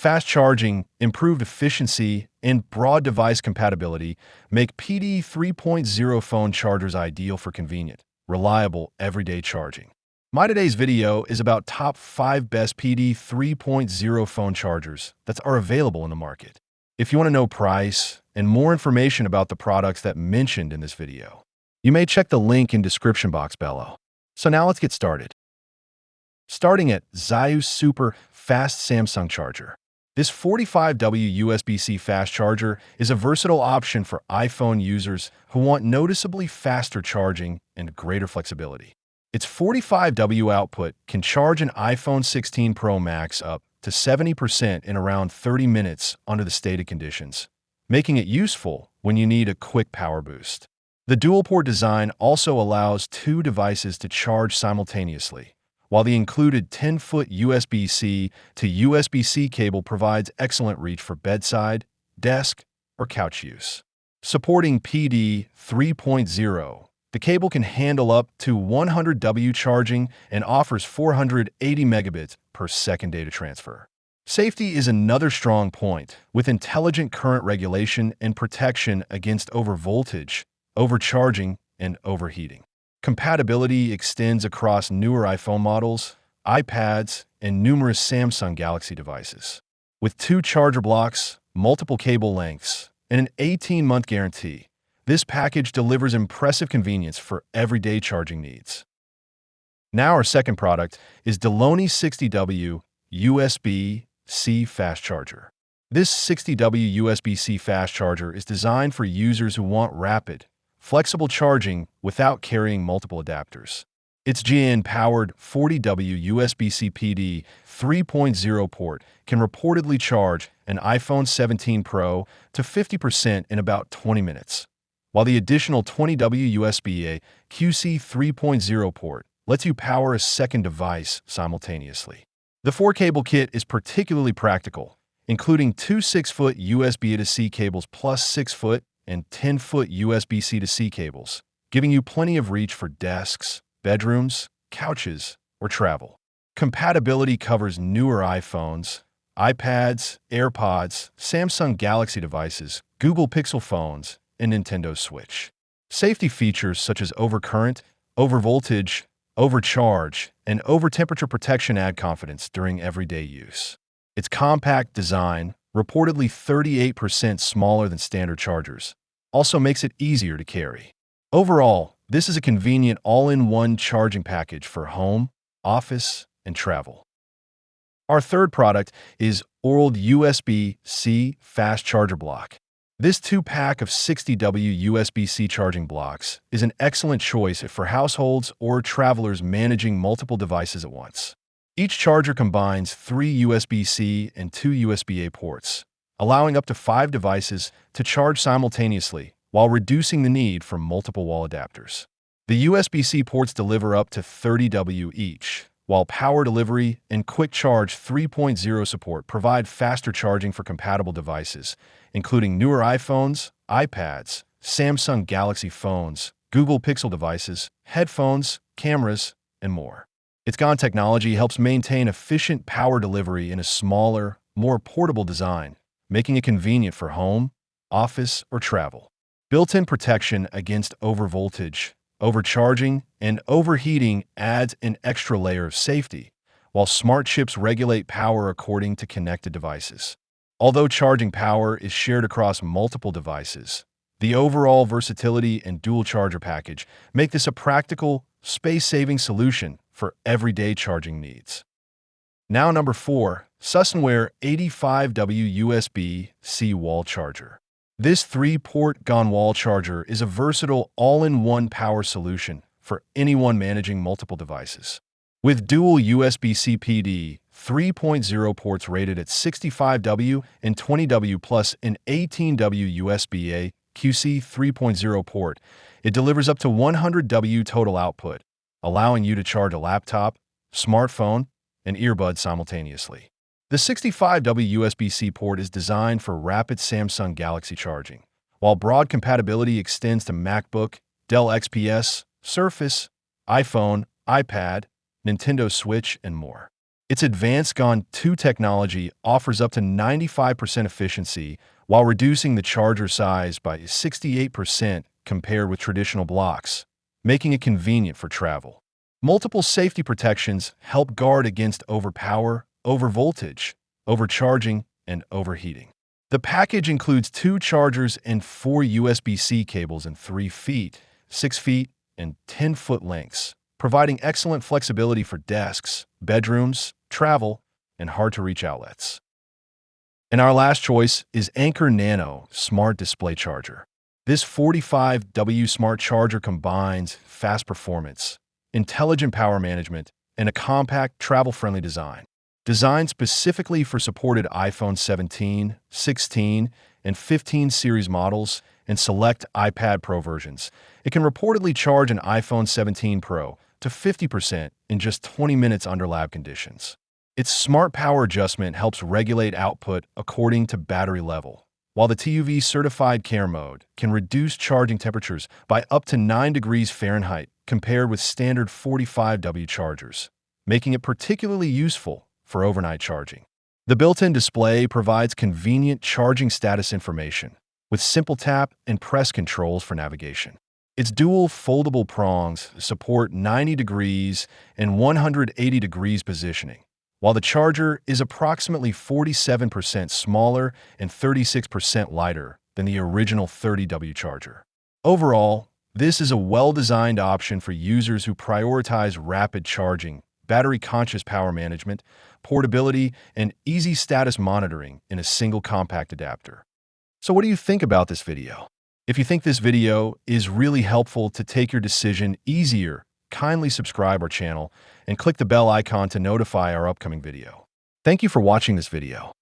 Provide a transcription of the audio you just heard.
Fast charging, improved efficiency, and broad device compatibility make PD 3.0 phone chargers ideal for convenient, reliable, everyday charging. My today's video is about top 5 best PD 3.0 phone chargers that are available in the market. If you want to know price and more information about the products that mentioned in this video, you may check the link in description box below. So now let's get started. Starting at Xiao's Super Fast Samsung Charger. This 45W USB-C fast charger is a versatile option for iPhone users who want noticeably faster charging and greater flexibility. Its 45W output can charge an iPhone 16 Pro Max up to 70% in around 30 minutes under the stated conditions, making it useful when you need a quick power boost. The dual-port design also allows 2 devices to charge simultaneously, while the included 10-foot USB-C to USB-C cable provides excellent reach for bedside, desk, or couch use. Supporting PD 3.0, the cable can handle up to 100W charging and offers 480 megabits per second data transfer. Safety is another strong point, with intelligent current regulation and protection against overvoltage, overcharging, and overheating. Compatibility extends across newer iPhone models, iPads, and numerous Samsung Galaxy devices. With 2 charger blocks, multiple cable lengths, and an 18-month guarantee, this package delivers impressive convenience for everyday charging needs. Now our second product is Delony 60W USB-C Fast Charger. This 60W USB-C fast charger is designed for users who want rapid, flexible charging without carrying multiple adapters. Its GN-powered 40W USB-C PD 3.0 port can reportedly charge an iPhone 17 Pro to 50% in about 20 minutes, while the additional 20W USB-A QC 3.0 port lets you power a second device simultaneously. The 4-cable kit is particularly practical, including 2 6-foot USB-A to C cables plus 6-foot and 10-foot USB-C to C cables, giving you plenty of reach for desks, bedrooms, couches, or travel. Compatibility covers newer iPhones, iPads, AirPods, Samsung Galaxy devices, Google Pixel phones, and Nintendo Switch. Safety features such as overcurrent, overvoltage, overcharge, and overtemperature protection add confidence during everyday use. Its compact design, reportedly 38% smaller than standard chargers, also makes it easier to carry. Overall, this is a convenient all-in-one charging package for home, office, and travel. Our third product is Old USB-C Fast Charger Block. This 2-pack of 60W USB-C charging blocks is an excellent choice for households or travelers managing multiple devices at once. Each charger combines 3 USB-C and 2 USB-A ports, allowing up to 5 devices to charge simultaneously while reducing the need for multiple wall adapters. The USB-C ports deliver up to 30W each, while Power Delivery and Quick Charge 3.0 support provide faster charging for compatible devices, including newer iPhones, iPads, Samsung Galaxy phones, Google Pixel devices, headphones, cameras, and more. Its GaN technology helps maintain efficient power delivery in a smaller, more portable design, making it convenient for home, office, or travel. Built-in protection against overvoltage, overcharging, and overheating adds an extra layer of safety, while smart chips regulate power according to connected devices. Although charging power is shared across multiple devices, the overall versatility and dual charger package make this a practical, space-saving solution for everyday charging needs. Now number 4, Susnware 85W USB-C Wall Charger. This 3-port GaN wall charger is a versatile all-in-one power solution for anyone managing multiple devices. With dual USB-C PD 3.0 ports rated at 65W and 20W plus an 18W USB-A QC 3.0 port, it delivers up to 100W total output, allowing you to charge a laptop, smartphone, and earbuds simultaneously. The 65W USB-C port is designed for rapid Samsung Galaxy charging, while broad compatibility extends to MacBook, Dell XPS, Surface, iPhone, iPad, Nintendo Switch, and more. Its advanced GON 2 technology offers up to 95% efficiency while reducing the charger size by 68% compared with traditional blocks, making it convenient for travel. Multiple safety protections help guard against overpower, overvoltage, overcharging, and overheating. The package includes 2 chargers and 4 USB-C cables in 3 feet, 6 feet, and 10-foot lengths, providing excellent flexibility for desks, bedrooms, travel, and hard-to-reach outlets. And our last choice is Anker Nano Smart Display Charger. This 45W smart charger combines fast performance, intelligent power management, and a compact, travel-friendly design. Designed specifically for supported iPhone 17, 16, and 15 series models and select iPad Pro versions, it can reportedly charge an iPhone 17 Pro to 50% in just 20 minutes under lab conditions. Its smart power adjustment helps regulate output according to battery level, while the TUV certified care mode can reduce charging temperatures by up to 9 degrees Fahrenheit compared with standard 45W chargers, making it particularly useful for overnight charging. The built-in display provides convenient charging status information with simple tap and press controls for navigation. Its dual foldable prongs support 90 degrees and 180 degrees positioning, while the charger is approximately 47% smaller and 36% lighter than the original 30W charger. Overall, this is a well-designed option for users who prioritize rapid charging, battery-conscious power management, portability, and easy status monitoring in a single compact adapter. So what do you think about this video? If you think this video is really helpful to take your decision easier, kindly subscribe our channel and click the bell icon to notify our upcoming video. Thank you for watching this video.